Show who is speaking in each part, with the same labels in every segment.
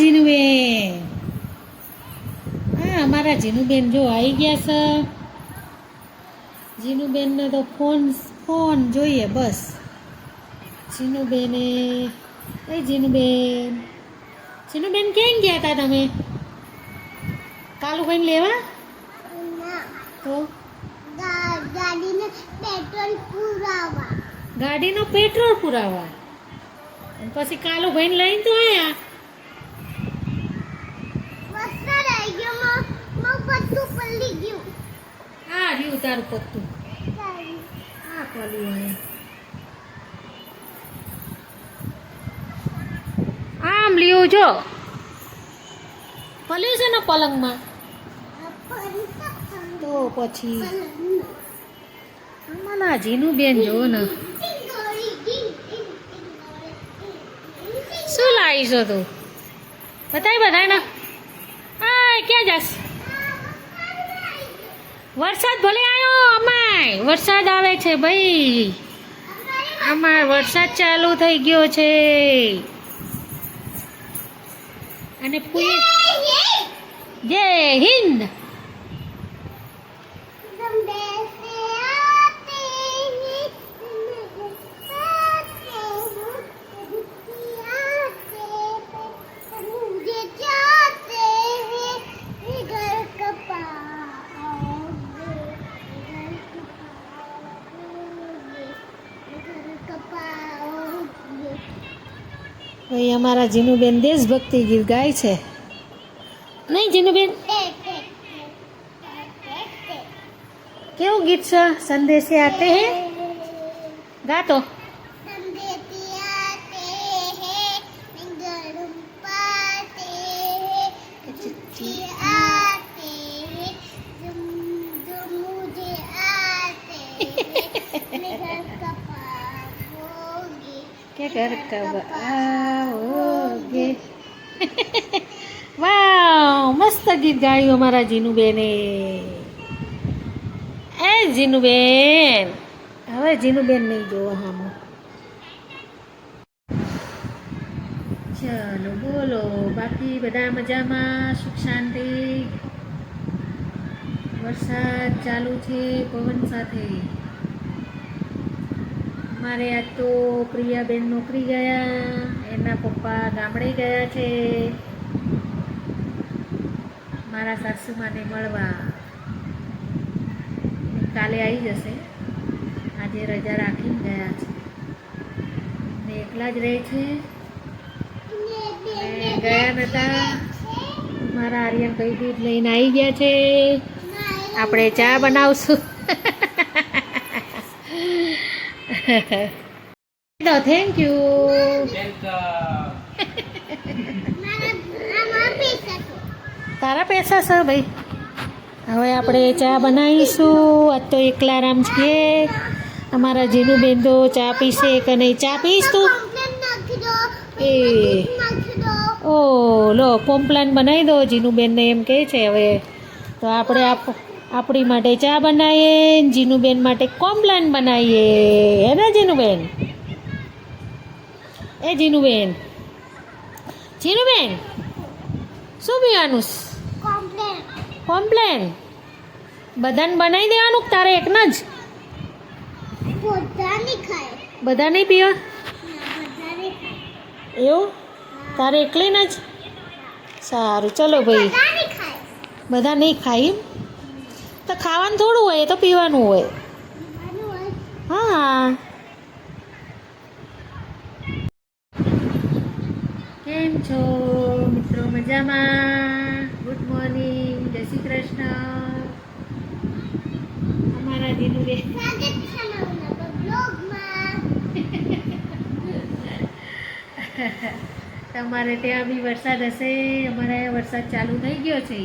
Speaker 1: જીનુબેન, હા અમારા જીનુબેન જો આવી ગયા છે. જીનુબેનને તો ફોન જોઈએ બસ. જીનુબેને જીનુબેન ક્યાં ગયા હતા તમે? કાલુભાઈને લેવા? તો ગાડીનો પેટ્રોલ પુરાવા પછી કાલુભાઈને લઈને તો આયા. હા રહ્યું તારું પત્તું. હા પલ્યું આમ લ્યું જો પલ્યું છે ને પલંગમાં. તો પછી અમારા જીનુબેન જો ને શું લાવીશો તું? બધાય ને હા ક્યાં જાસ? વરસાદ ભલે આવ્યો, અમાય વરસાદ આવે છે ભાઈ. અમાર વરસાદ ચાલુ થઈ ગયો છે. અને જય હિન્દ. ભાઈ અમારા જીનુબેન દેશભક્તિ ગીત ગાય છે નહીં જીનુબેન? કેવું ગીત છે? સંદેશે આતે હે ગાતો. કે ઘર કબ आओगे. વાવ મસ્ત ગીત ગાયું અમારા જીનુબેને. એ જીનુબેન હવે જીનુબેન નહીં જોવા હામું. ચલો બોલો બાકી બધા મજામાં? સુખ શાંતિ? વરસાદ ચાલુ છે પવન સાથે. મારે આજ તો પ્રિયાબેન નોકરી ગયા, એના પપ્પા ગામડે ગયા છે મારા સાસુમાને મળવા. કાલે આવી જશે, આજે રજા રાખીને ગયા છે ને એકલા જ રહે છે. ગયા નતા મારા આર્યનભાઈ દૂધ લઈને આવી ગયા છે. આપણે ચા બનાવશું. Thank you. તારા પૈસા છે ભાઈ. હવે આપણે ચા બનાવીશું. આજ તો એકલા આરામ છીએ. અમારા જીનુબેન તો ચા પીશે કે નહીં? ચા પીશ તું? એ ઓ લો કોમ્પ્લેન બનાવી દો. જીનુબેનને એમ કહે છે હવે તો આપણે આપણી માટે ચા બનાવીએ, જીનુબેન માટે કોમ્પ્લેન બનાવીએ. હે ને જીનુબેન? એ જીનુબેન શું પીવાનું? કોમ્પ્લેન બધાને બનાવી દેવાનું તારે એકના જ? બધા નહીં પીવા એવું? તારે એકલીને જ? સારું ચલો ભાઈ. બધા નહીં ખાય એમ? તો ખાવાનું થોડું હોય, તો પીવાનું હોય. હા કેમ છો મિત્રો? મજામાં? ગુડ મોર્નિંગ, જય શ્રી કૃષ્ણ. અમારા જીનુબેન તમારે ત્યાં બી વરસાદ હશે. અમારે વરસાદ ચાલુ થઈ ગયો છે.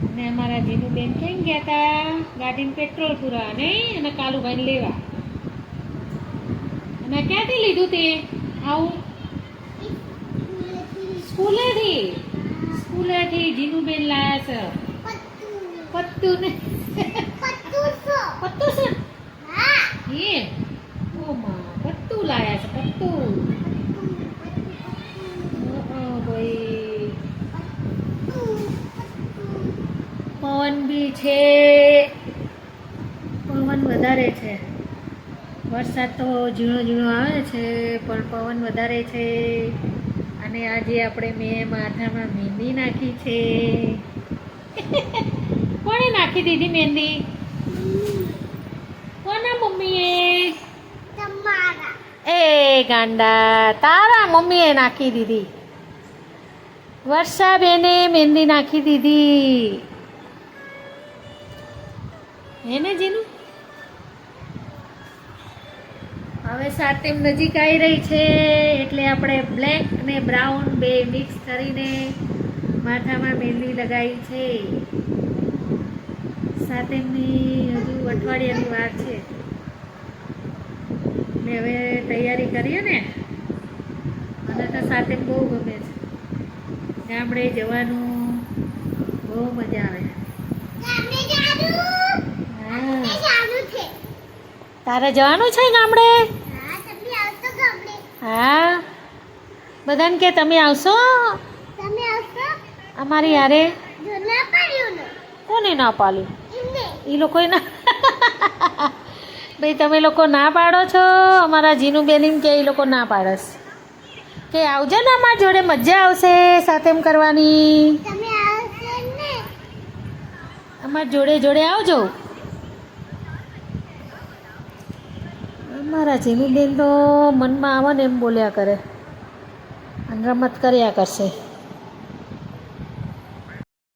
Speaker 1: અને અમારા જીનુબેન કેમ ગયા હતા? ગાડીને પેટ્રોલ પૂરવા નહીં અને કાલુભાઈને લેવા. અને ક્યાંથી લીધું તે આવું? સ્કૂલેથી જીનુબેન લાયા છે પત્તું ને. પત્તું છે એ? ઓ માં પત્તું લાયા છે પત્તું. વરસાદ તો ઝીણો ઝીણો આવે છે પણ પવન વધારે છે. અને આજે મેં માથામાં મહેંદી નાખી છે. કોણે નાખી દીધી મહેંદી? કોના મમ્મીએ?
Speaker 2: તમારા.
Speaker 1: એ ગાંડા, તારા મમ્મીએ નાખી દીધી. વર્ષાબેને મહેંદી નાખી દીધી. હે ને જીનું? હવે સાતમ નજીક આવી રહી છે એટલે આપણે બ્લેક ને બ્રાઉન બે મિક્સ કરીને માથામાં મહેંદી લગાવી છે. સાતમની હજુ અઠવાડિયાની વાર છે ને હવે તૈયારી કરીએ ને. મને તો સાતમ બહુ ગમે છે. ગામડે જવાનું બહુ મજા આવે. તારે જવાનું છે ગામડે? હા, બધાને કે તમે આવશો અમારી યારે? કોને ના પાડ્યું? એ લોકોએ ના. ભાઈ તમે લોકો ના પાડો છો. અમારા જીનુબેન કે એ લોકો ના પાડસ કે આવજો ને અમારી જોડે, મજા આવશે સાતમ કરવાની. અમારી જોડે જોડે આવજો. અમારા જીનુબેન તો મનમાં આવે ને એમ બોલ્યા કરે અને રમત કર્યા કરશે.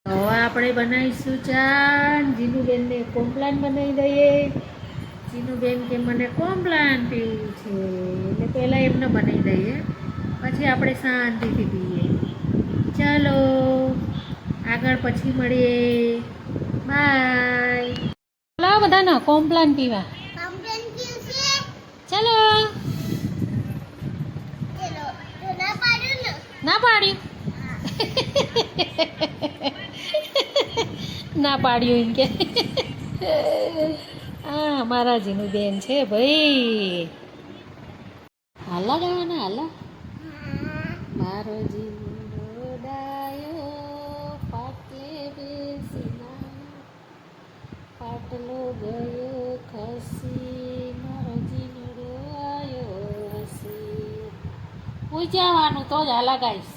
Speaker 1: હવે આપણે બનાવીશું ચા. જીનુબેનને કોમ્પલાન બનાવી દઈએ. જીનુબેન કે મને કોમ્પલાન પીવું છે એટલે પહેલાં એમને બનાવી દઈએ, પછી આપણે શાંતિથી પીએ. ચાલો આગળ પછી મળીએ. બાય. બોલાવો બધાને કોમ્પલાન પીવા. ચાલો. ના પાડ્યું? ના પાડ્યું એમ કે. હા, અમારા જીનુબેન છે ભાઈ. હાલા ગાવાના હાલા. મારો જીનો ડાયો પાટલે બેસીના, પાટલો ગયો ખસી, મારો જીનડો આયો હસી. હું જવાનું તો જ હાલા ગાઈશ.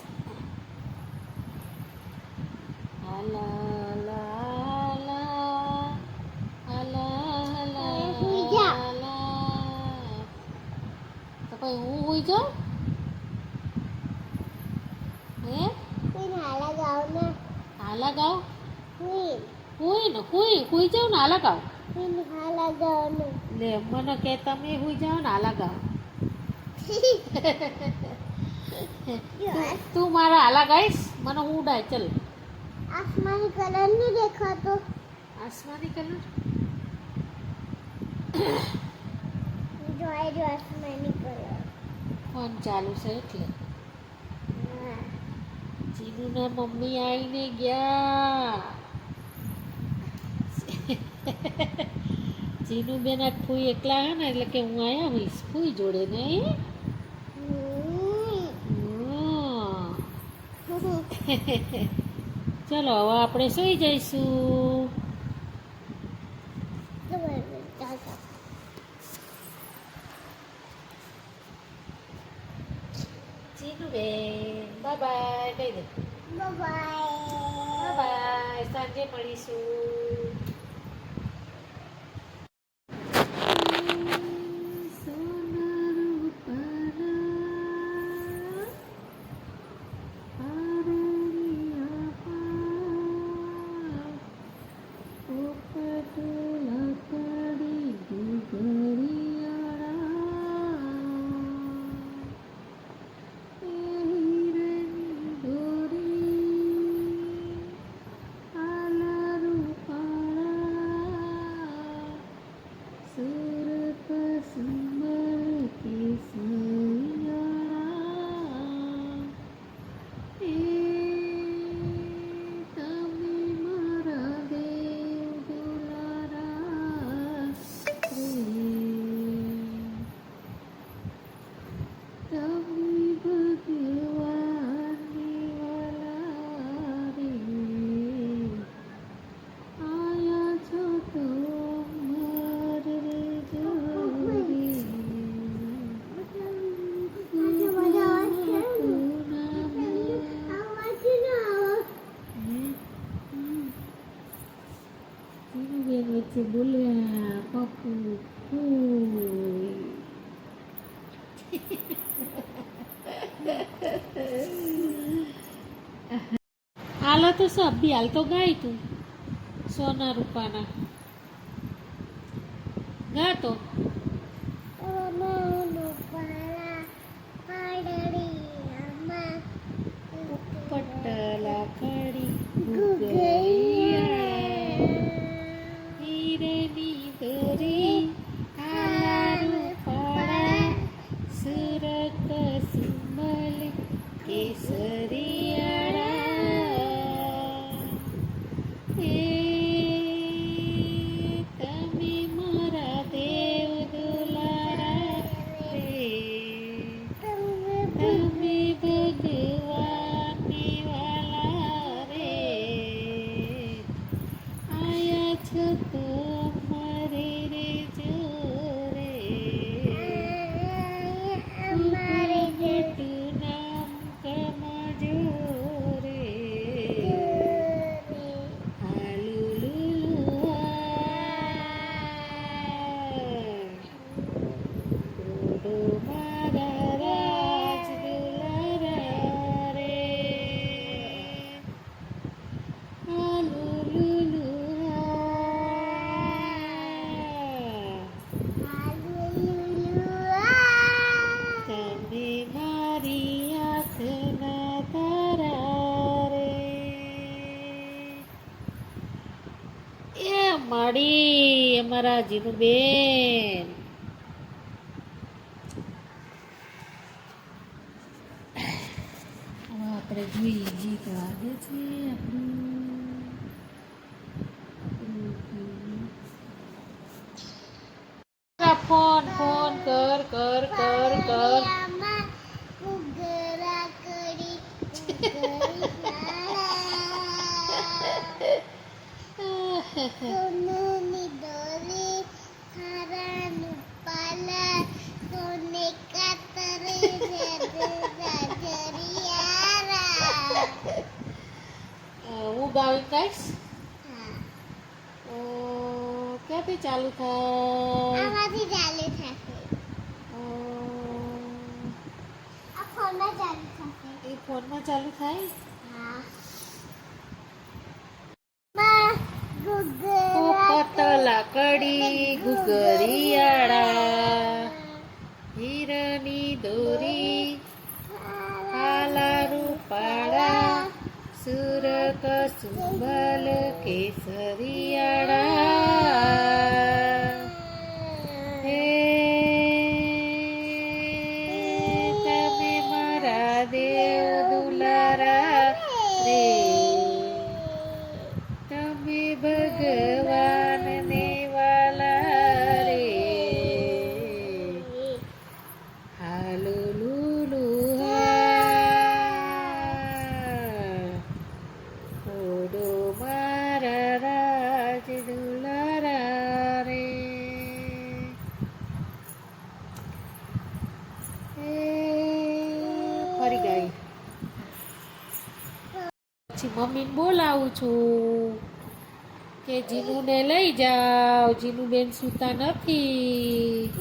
Speaker 1: હું હુઈ જાઉં? હે હાલા ગાવ? હુઈ જાઉં ને હાલા ગાવ? લે મને કે તમે હુઈ જાઓ ને હાલા ગાવ. તું મારા હાલા ગાઈશ? મને હું ઉડાય. ચલ.
Speaker 2: આસમાની કલર નહીં દેખાતો.
Speaker 1: આસમાની કલર
Speaker 2: જોઈ જો આસમાની કલર.
Speaker 1: ફોન ચાલુ છે એટલે. જીનુના મમ્મી આવીને ગયા. જીનુબેન આ ફૂઈ એકલા હે ને એટલે કે હું આયા હોઈશ ફૂઈ જોડે નહીં. ચલો હવે આપણે સૂઈ જઈશું. જીનુબેન બાય બાય કહી દે. બાય બાય, સાંજે મળીશું. હાલો તો સબ બી હાલ તો ગાય તું સોના રૂપાના ગા તો પટલા કડી હીરની દોરી હારું પાડા સુરત સુમલ કેસરિયાળા એ તમે મારા દેવ દુલારા રે તમે ભગવાનની વાલા રે આયા છો તો અમારે રે જોરે અમારે જેટલું નામ કમાજો રે મારા રાજ દુલારા રે તમે મારી આંખના તારા રે એ માડી અમારા જીનું બેન હવે આપણે જોઈએ ગીત વાગે છે આપણું ફોન ફોન કર કર કર કર
Speaker 2: સોનાની દોરી હારાનું પાલા સોને કાતરે જરિયારા
Speaker 1: હું ગાવી કહીશ ક્યાંથી ચાલુ થાય
Speaker 2: આમાંથી ચાલુ થશે આ ફોનમાં ચાલુ થશે
Speaker 1: એ ફોનમાં ચાલુ થાય
Speaker 2: હા
Speaker 1: પતલા કડી ગુગરિયાળા હીરની દોરી હાલા રૂપાળા સુર કસુંબલ કેસરિયાળા હે તમે મારા દેવ દુલારા રે તમે ભગવાનને વાલા રે હાલો લુલુ ઓડો મારા રાજ દુલારા રે ફરી ગઈ પછી મમ્મીને બોલાવું છું કે જીનુને લઈ જાઓ જીનુ બેન સૂતા નથી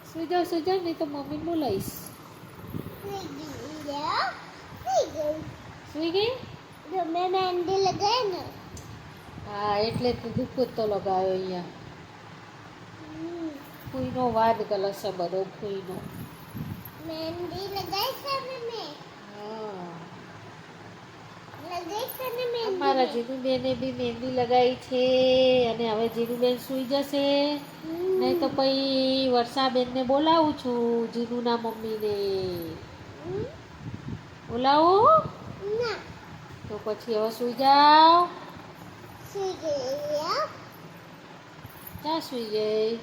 Speaker 1: સુઈ જાવ નહીં તો મમ્મીને બોલાવીશ સુઈ ગઈ
Speaker 2: મેં મહેંદી લગાવી ને
Speaker 1: હા એટલે તો દુઃખ તો લગાવ્યો અહીંયા ફૂઈનો વાદ કલર છે બધો ફૂઈનો
Speaker 2: મહેંદી લગાવી છે મેં
Speaker 1: હા
Speaker 2: લગાવી છે ને મહેંદી
Speaker 1: અમારા જીનુબેને બી મહેંદી લગાવી છે અને હવે જીનુબેન સૂઈ જશે નહીં તો પછી વર્ષાબેનને બોલાવું છું જીનુના મમ્મીને બોલાવું
Speaker 2: ના
Speaker 1: તો પછી હવે સૂઈ જાઓ
Speaker 2: સુઈ ગઈ
Speaker 1: ક્યાં સૂઈ ગઈ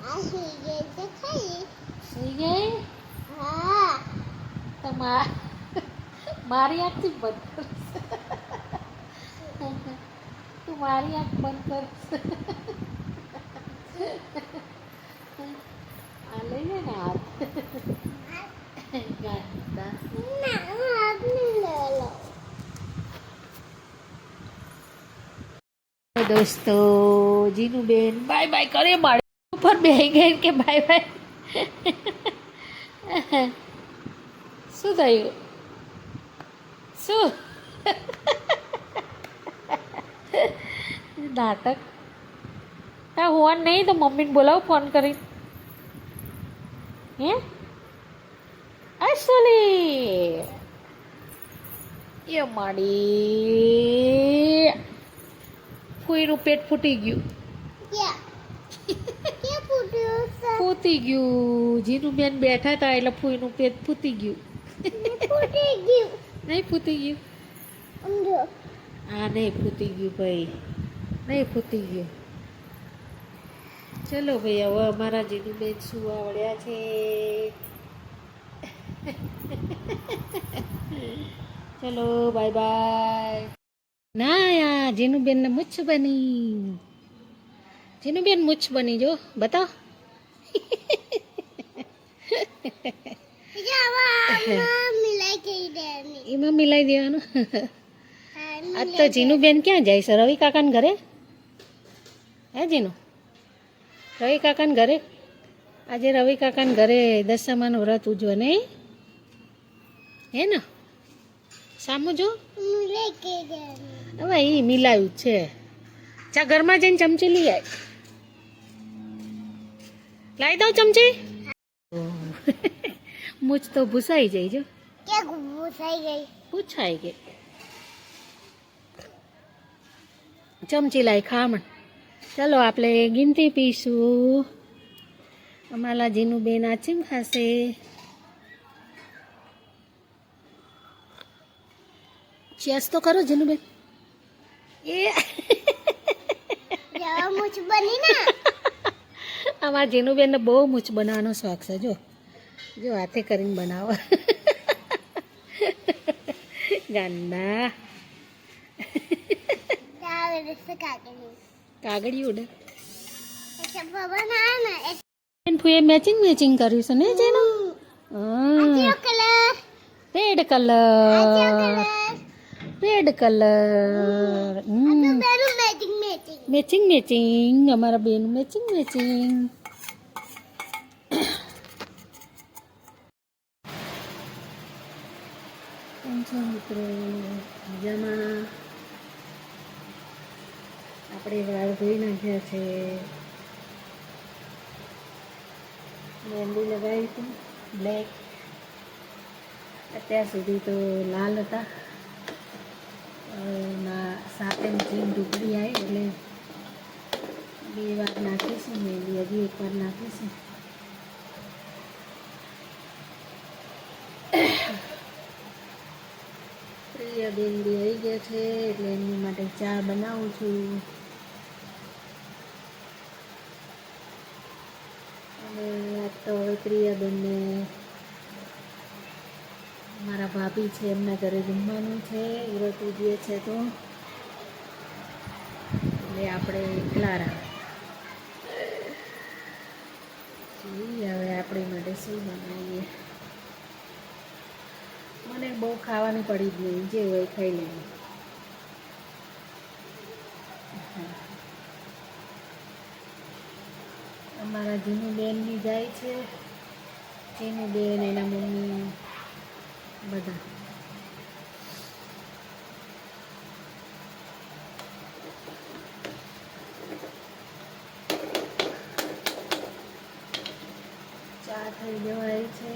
Speaker 2: આ સુઈ ગઈ તો ખરી
Speaker 1: સૂઈ ગઈ
Speaker 2: હા
Speaker 1: તો મારી આંખથી બંધ કરશે તું મારી આંખ બંધ કરશે આ લઈ લે ને હાથ ગાતા
Speaker 2: ના આપને લે લો
Speaker 1: દોસ્તો જીનુબેન બાય બાય કરે મારે ઉપર બેહી ગઈ કે બાય બાય શું થયું શું નાટક હા ફોન નહીં તો મમ્મીને બોલાવો ફોન કરી હે અસલી એ માડી ફૂઈનું પેટ ફૂટી ગયું
Speaker 2: ક્યાં ક્યાં ફૂટ્યું સર
Speaker 1: ફૂટી ગયું જીનું બેન બેઠા હતા એટલે ફૂઈનું પેટ ફૂટી ગયું
Speaker 2: ફૂટી ગયું
Speaker 1: નહીં ફૂટી ગયું
Speaker 2: સમજો
Speaker 1: હા નહીં ફૂટી ગયું ભાઈ નહીં ફૂટી ગયું ચલો ભાઈ હવે અમારા જીનું બેન સુવા વળ્યા છે ચલો બાય બાય ના યાર જીનું બેન ને મૂછ બની જીનું બેન મૂછ બની જો બતાવ
Speaker 2: મિલાઈ ગઈ દેની
Speaker 1: એમાં મિલાઈ દેવાનું આજ તો જીનું બેન ક્યાં જાય છે રવિ કાકાને ઘરે હે જીનું રવિ કાકાને ઘરે આજે રવિ કાકાને ઘરે દશામાનું વ્રત ઉજવે નહીં હે ને સામું જો
Speaker 2: મિલાઈ ગઈ દેની
Speaker 1: હવે એ મિલાયું જ છે ચા ઘરમાં જઈને ચમચી લઈ આય લાવી દઉં ચમચી મૂછ તો ભૂસાઈ જાય જો
Speaker 2: કે ગુબ્બુ થઈ ગઈ
Speaker 1: પૂછાઈ ગઈ ચમચી લાવી ખામણ ચલો આપણે ગિનતી પીશું અમારા જીનું બેન આચીમ ખાશે ચેસ તો કરો જીનું બેન એ
Speaker 2: જવા મુછ બની ના
Speaker 1: અમારા જીનું બેનને બહુ મૂછ બનાવવાનો શોખ છે જો જો હાથે કરીને બનાવો ગાંડા
Speaker 2: તાવે રસ્તે કાગળી
Speaker 1: કાગડી ઉડે
Speaker 2: એટલે બાબા ના ના
Speaker 1: બેન ફૂએ મેચિંગ મેચિંગ કર્યું છે ને જેનું
Speaker 2: આજો કલર
Speaker 1: રેડ
Speaker 2: આજો
Speaker 1: કલર
Speaker 2: કલર
Speaker 1: રેડ કલર
Speaker 2: બેનું મેચિંગ મેચિંગ
Speaker 1: મેચિંગ મેચિંગ અમારા બેન મેચિંગ મેચિંગ કેમ છો મિત્રો મજામાં આપણે વાળ ધોઈ નાખ્યા છે મહેંદી લગાવી હતી બ્લેક અત્યાર સુધી તો લાલ હતા ના સાતેમ જીમ ડૂબડી આવી એટલે 2 વાર નાખીશું મહેંદી હજી 1 વાર નાખીશું પ્રિય બેન બી આવી ગયા છે એટલે એમની માટે ચા બનાવું છું અને આજ તો હવે પ્રિયાબેનને મારા ભાભી છે એમના ઘરે જમવાનું છે વ્રત ઉજવે છે તો એટલે આપણે ક્લારા હવે આપણી માટે શું બનાવીએ મને બહુ ખાવાની પડી જ નહીં જે હોય ખાઈ લઈએ અમારા જીનું બેન બી જાય છે જીનું બેન એના મમ્મી બધા ચા થઈ જવાય છે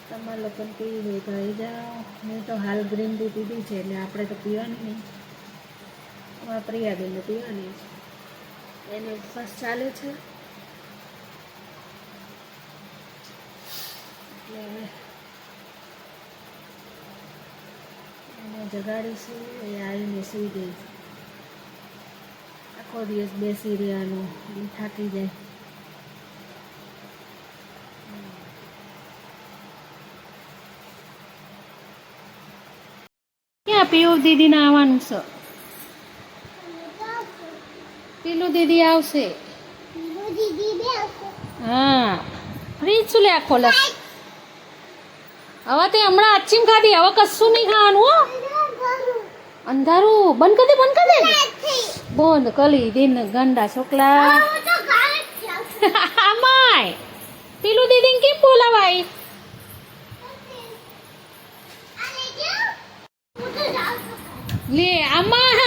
Speaker 1: તમારા લોકોને પીવી હોય તો આવી જાઓ મેં તો હાલ ગ્રીન ટી પીધી છે એટલે આપણે તો પીવાની નહીં અમારા પ્રિયાબેનને પીવાની છે એને ઉપવાસ ચાલે છે એટલે એને જગાડીશું એ આવીને સૂઈ ગઈ છે આખો દિવસ બેસી રહ્યાનું થાકી જાય ક્યાં પીવું દીદીને આવવાનું છે પેલું દીદી આવશે
Speaker 2: દીદી બે આવશે
Speaker 1: હા ફ્રીજ શું લે ખોલસ હવે તે હમણાં આચીમ ખાધી હવે કશું નહીં ખાવાનું હો અંધારું બંધ કરી દે બંધ કરી દિન ગંડા છોકલા આમાય પેલું દીદીને કેમ બોલાવાય લે આમાં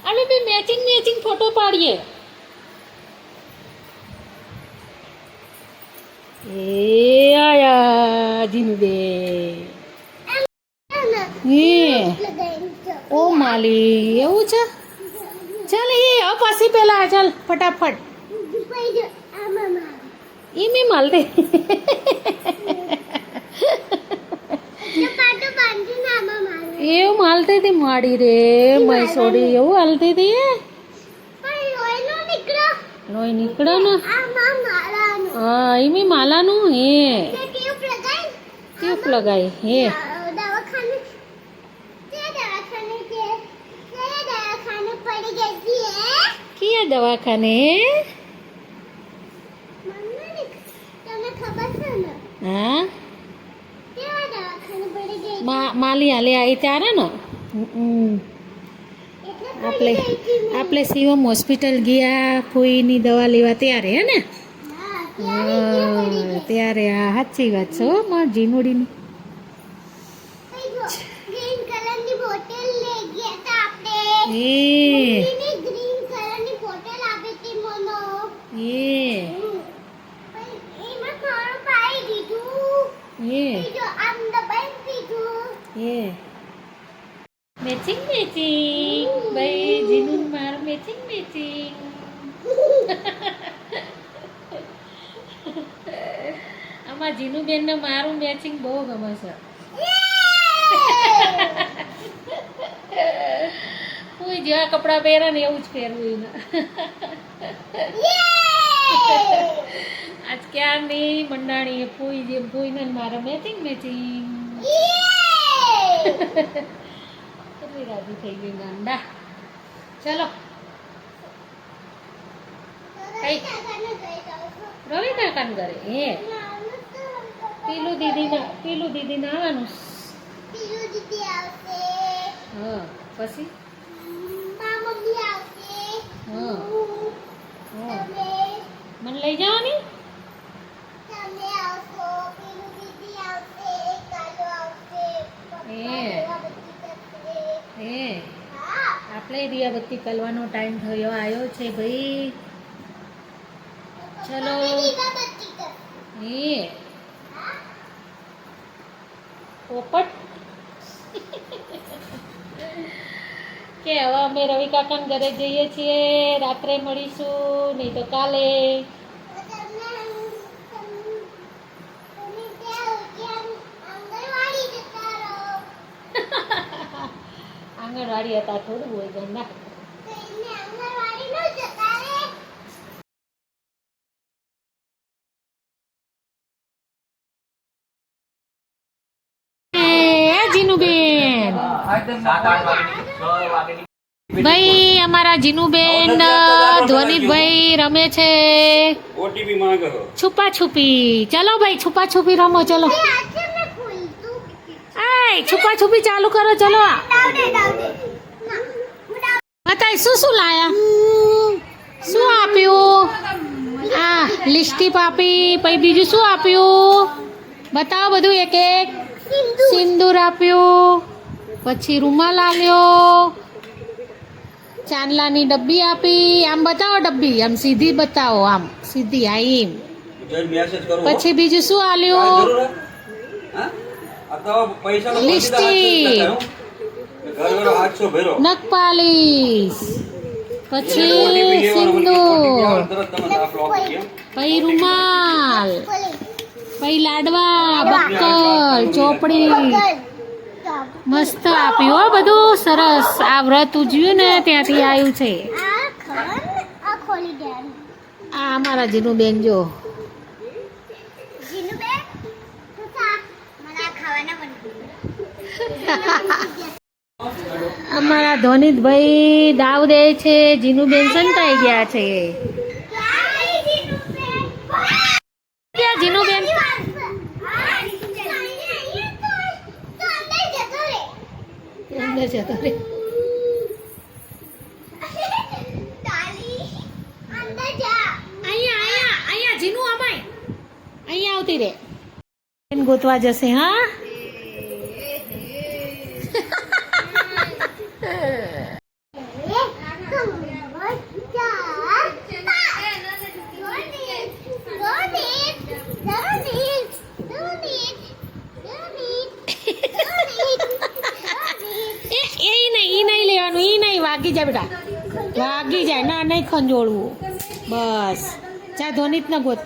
Speaker 1: અમે બે મેચિંગ ફોટો પાડીએ. એ આયા જીનુબેન. હે ઓ માલી એવું છે. ચાલ એ અપાસી પેલા ચાલ ફટાફટ ઈ મે માલતે એવું માલતી હતી માડી રે મૈસોડી એવું હાલતી હતી લોહી નીકળો ને હા ઈ મે માલાનું હે ટ્યુબ લગાઈ હે કિયા દવાખાને હા માલી હાલે આવી ત્યારે ને આપણે શિવમ હોસ્પિટલ ગયા ફોઈની દવા લેવા ત્યારે હે ને ત્યારે આ સાચી વાત છે હો મારી જીનોડીની. મેચિંગ ભાઈ જીનું મારું મેચિંગ આમાં જીનુબેન ને મારું મેચિંગ બહુ ગમે છે. કોઈ જેવા કપડાં પહેરે ને એવું જ પહેરવું એને. આજ ક્યારની મંડાણી ફૂઈ જેમ ફૂઈને મારા મેચિંગ કેટલી રાજી થઈ ગઈ ગાંડા. ચલો કઈ રવિ કાકાને ઘરે હે પીલું દીદી ને આવવાનું. હા પછી મને લઈ જવાની આપણે દિયાબત્તી કરવાનો ટાઈમ થયો આવ્યો છે ભાઈ. ચલો પોપટ કે હવે અમે રવિ કાકાને ઘરે જઈએ છીએ. રાત્રે મળીશું નહીં તો કાલે. આંગણવાડી હતા થોડું હોય ગંદા. જીનુબેન ભાઈ અમારા જીનુબેન ધ્વનિતભાઈ રમે છે છુપા છુપી. ચલો ભાઈ છુપા છુપી રમો. ચલો છુપા છુપી ચાલુ કરો. ચલો બતાય શું લાયા શું આપ્યું. આ લિસ્ટીપ આપી પછી બીજું શું આપ્યું બતાવો બધું એક એક. સિંદૂર આપ્યું પછી રૂમાલ આપ્યો ચાંદલાની ડબ્બી આપી. આમ બતાવો ડબ્બી આમ સીધી બતાવો આમ સીધી આમ. પછી બીજું શું આલ્યું લિપસ્ટિક નખપાલીશ પછી સિંદૂર પછી રૂમાલ પછી લાડવા બક્કલ ચોપડી મસ્ત આપ્યું હો બધું સરસ. આ વ્રત ઉજવ્યું ને ત્યાંથી આવ્યું છે. આ અમારા જીનુબેન જો અમારા ધોનિતભાઈ દાવ દે છે. જીનુબેન સંતાઈ ગયા છે. જીનુબેન અંદર જતો રે. અહીંયા જીનુ અમાય અહીંયા આવતી રે. ગોતવા જશે. હા ઈ નહીં લેવાનું, ઈ નહીં, વાગી જાય બેટા, વાગી જાય. ના, નહીં ખંજોળવું. બસ ચા ધોનીત ન ગોત.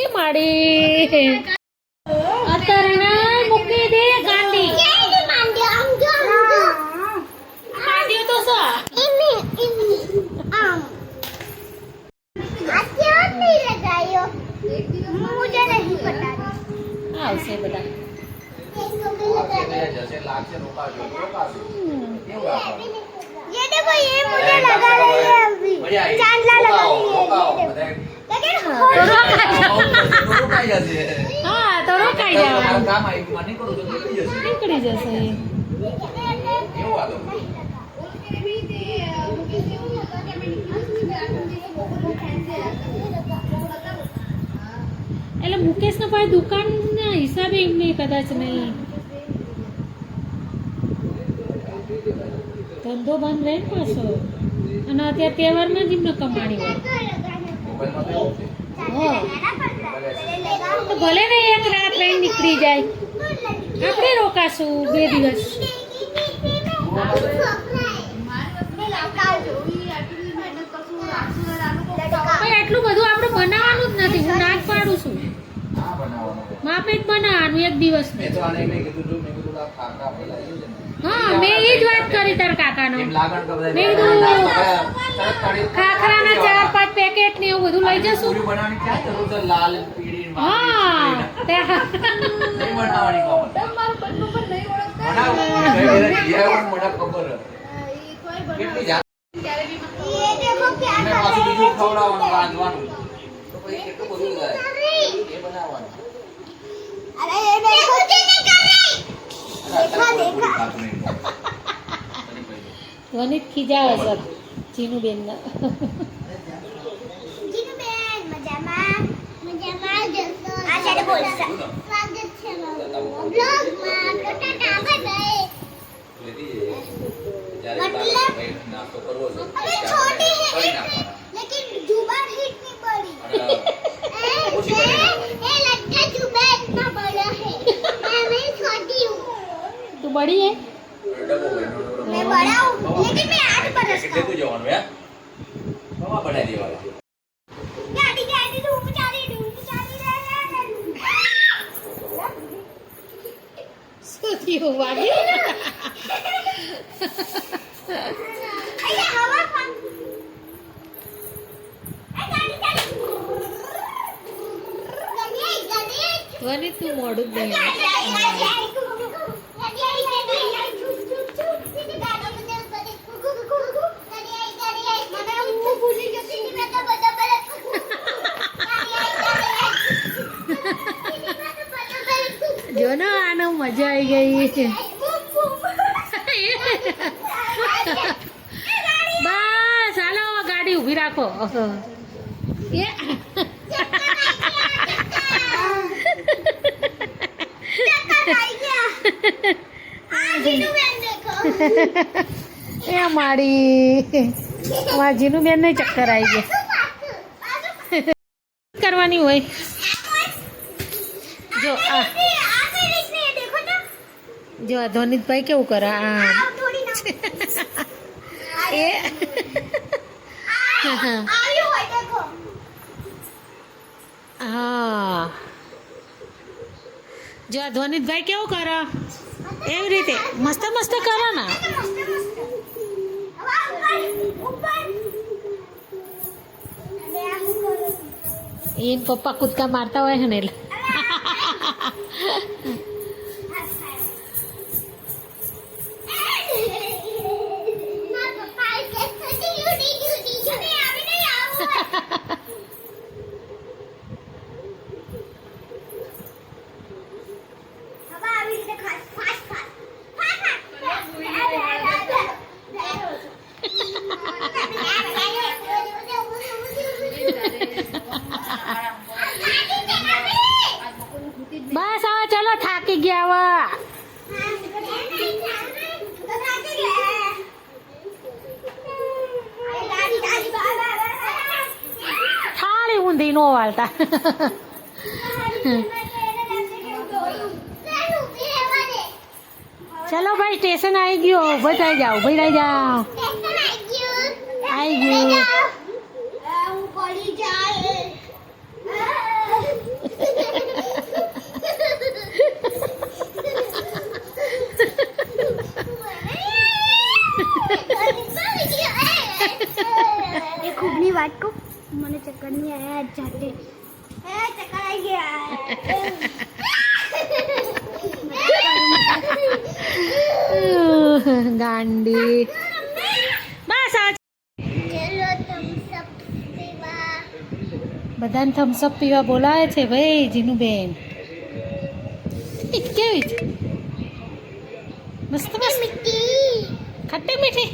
Speaker 1: એ માડી અત્યારે ના મૂકી દે ગાંડી. માંડ્યો તો શું?
Speaker 2: मुझे नहीं पता
Speaker 1: આવશે બધા.
Speaker 2: ये देखो ये मुझे लगा रही है अभी चांदला लगा रही है लेकिन
Speaker 1: હા તો રોકાઈ જવાનું, નીકળી જશે. એટલે મુકેશ ના ભાઈ દુકાન ના હિસાબે એમને કદાચ નહીં ધંધો બંધ રહે ને પાછો. અને અત્યારે તહેવારમાં જ એમને કમાણી હોય. હા તો ભલે ને એક રાત રહીને નીકળી જાય, આપણે રોકાશું 2 દિવસ. ભાઈ આટલું બધું આપણે બનાવવાનું જ નથી, હું ના જ પાડું છું. માપે જ બનાવવાનું 1 દિવસ. હા મેં એ જ વાત કરી તાર કાકાનો. મેં કીધું ખાખરાના 4-5 પેકેટ ને એવું બધું લઈ જશું. હા
Speaker 2: ये देखो क्या अरे ये देखो नहीं कर रही देखा देखा
Speaker 1: ધ્વનિત ખીજાવે સર ચીનુબેન ના.
Speaker 2: જીનુબેન મજામાં મજામાં જશો આ સાડે બોલ સ્વાગત છે બ્લોગમાં કટાટા બધાય मतलब अरे छोटी है लेकिन जुबान हिट नहीं पड़ी ये लगता जुबान इतना बड़ा है मैं छोटी हूँ
Speaker 1: તું બડી હે?
Speaker 2: मैं बड़ा हूँ लेकिन मैं 8 बरस का हूँ गाड़ी गाड़ी डूब जा रही
Speaker 1: શું થયું વાગી?
Speaker 2: अरे हवा पंख गाड़ी गाड़ी गाड़ी
Speaker 1: ધ્વનિત તું મોડું જ નહીં. જો ને આનો મજા આવી ગઈ. બસ હાલો ગાડી ઊભી રાખો. એ એ મારી અમારા જીનુબેન ને ચક્કર આવી ગયા. કરવાની હોય જો આ જો આ ધ્વનિતભાઈ કેવું કરે આ એ હા જો આ ધ્વનિતભાઈ કેવું કરે એવી રીતે મસ્ત મસ્ત કરો ને. એને પપ્પા કૂદકા મારતા હોય છે ને એટલે
Speaker 2: Happy
Speaker 1: ગોળી નો વાળતા. ચલો ભાઈ સ્ટેશન આવી ગયો. ઉભો થઈ જાઓ, ઉભી રહી જાઓ. આવી ગયું.
Speaker 2: खूबनी बात को मैंने चक्कर नहीं आया जाते चक्कर आ गया
Speaker 1: ગાંડી. બસ આ
Speaker 2: चलो तुम सब पीवा
Speaker 1: બધાને થમ્સઅપ પીવા બોલાવે છે ભાઈ જીનુબેન. કેવી છે? મસ્ત મસ્ત
Speaker 2: मिट्टी
Speaker 1: ખટ્ટી મીઠી.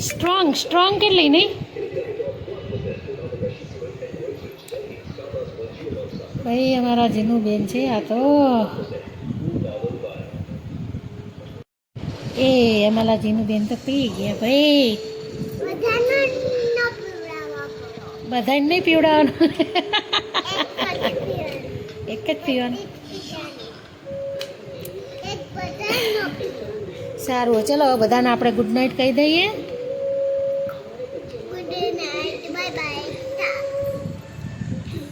Speaker 1: સ્ટ્રોંગ સ્ટ્રોંગ કેટલી નહીં ભાઈ અમારા જીનુબેન છે આ તો. એ અમારા જીનુબેન તો પી ગયા ભાઈ.
Speaker 2: बधाना न पीवड़ावा करो
Speaker 1: બધાને નહીં પીવડાવવાનું.
Speaker 2: एक
Speaker 1: એક
Speaker 2: पीवड़ानी
Speaker 1: જ પીવાનું.
Speaker 2: एक बधाना
Speaker 1: સારું ચલો બધાને આપણે ગુડ નાઇટ કહી દઈએ.
Speaker 2: Good night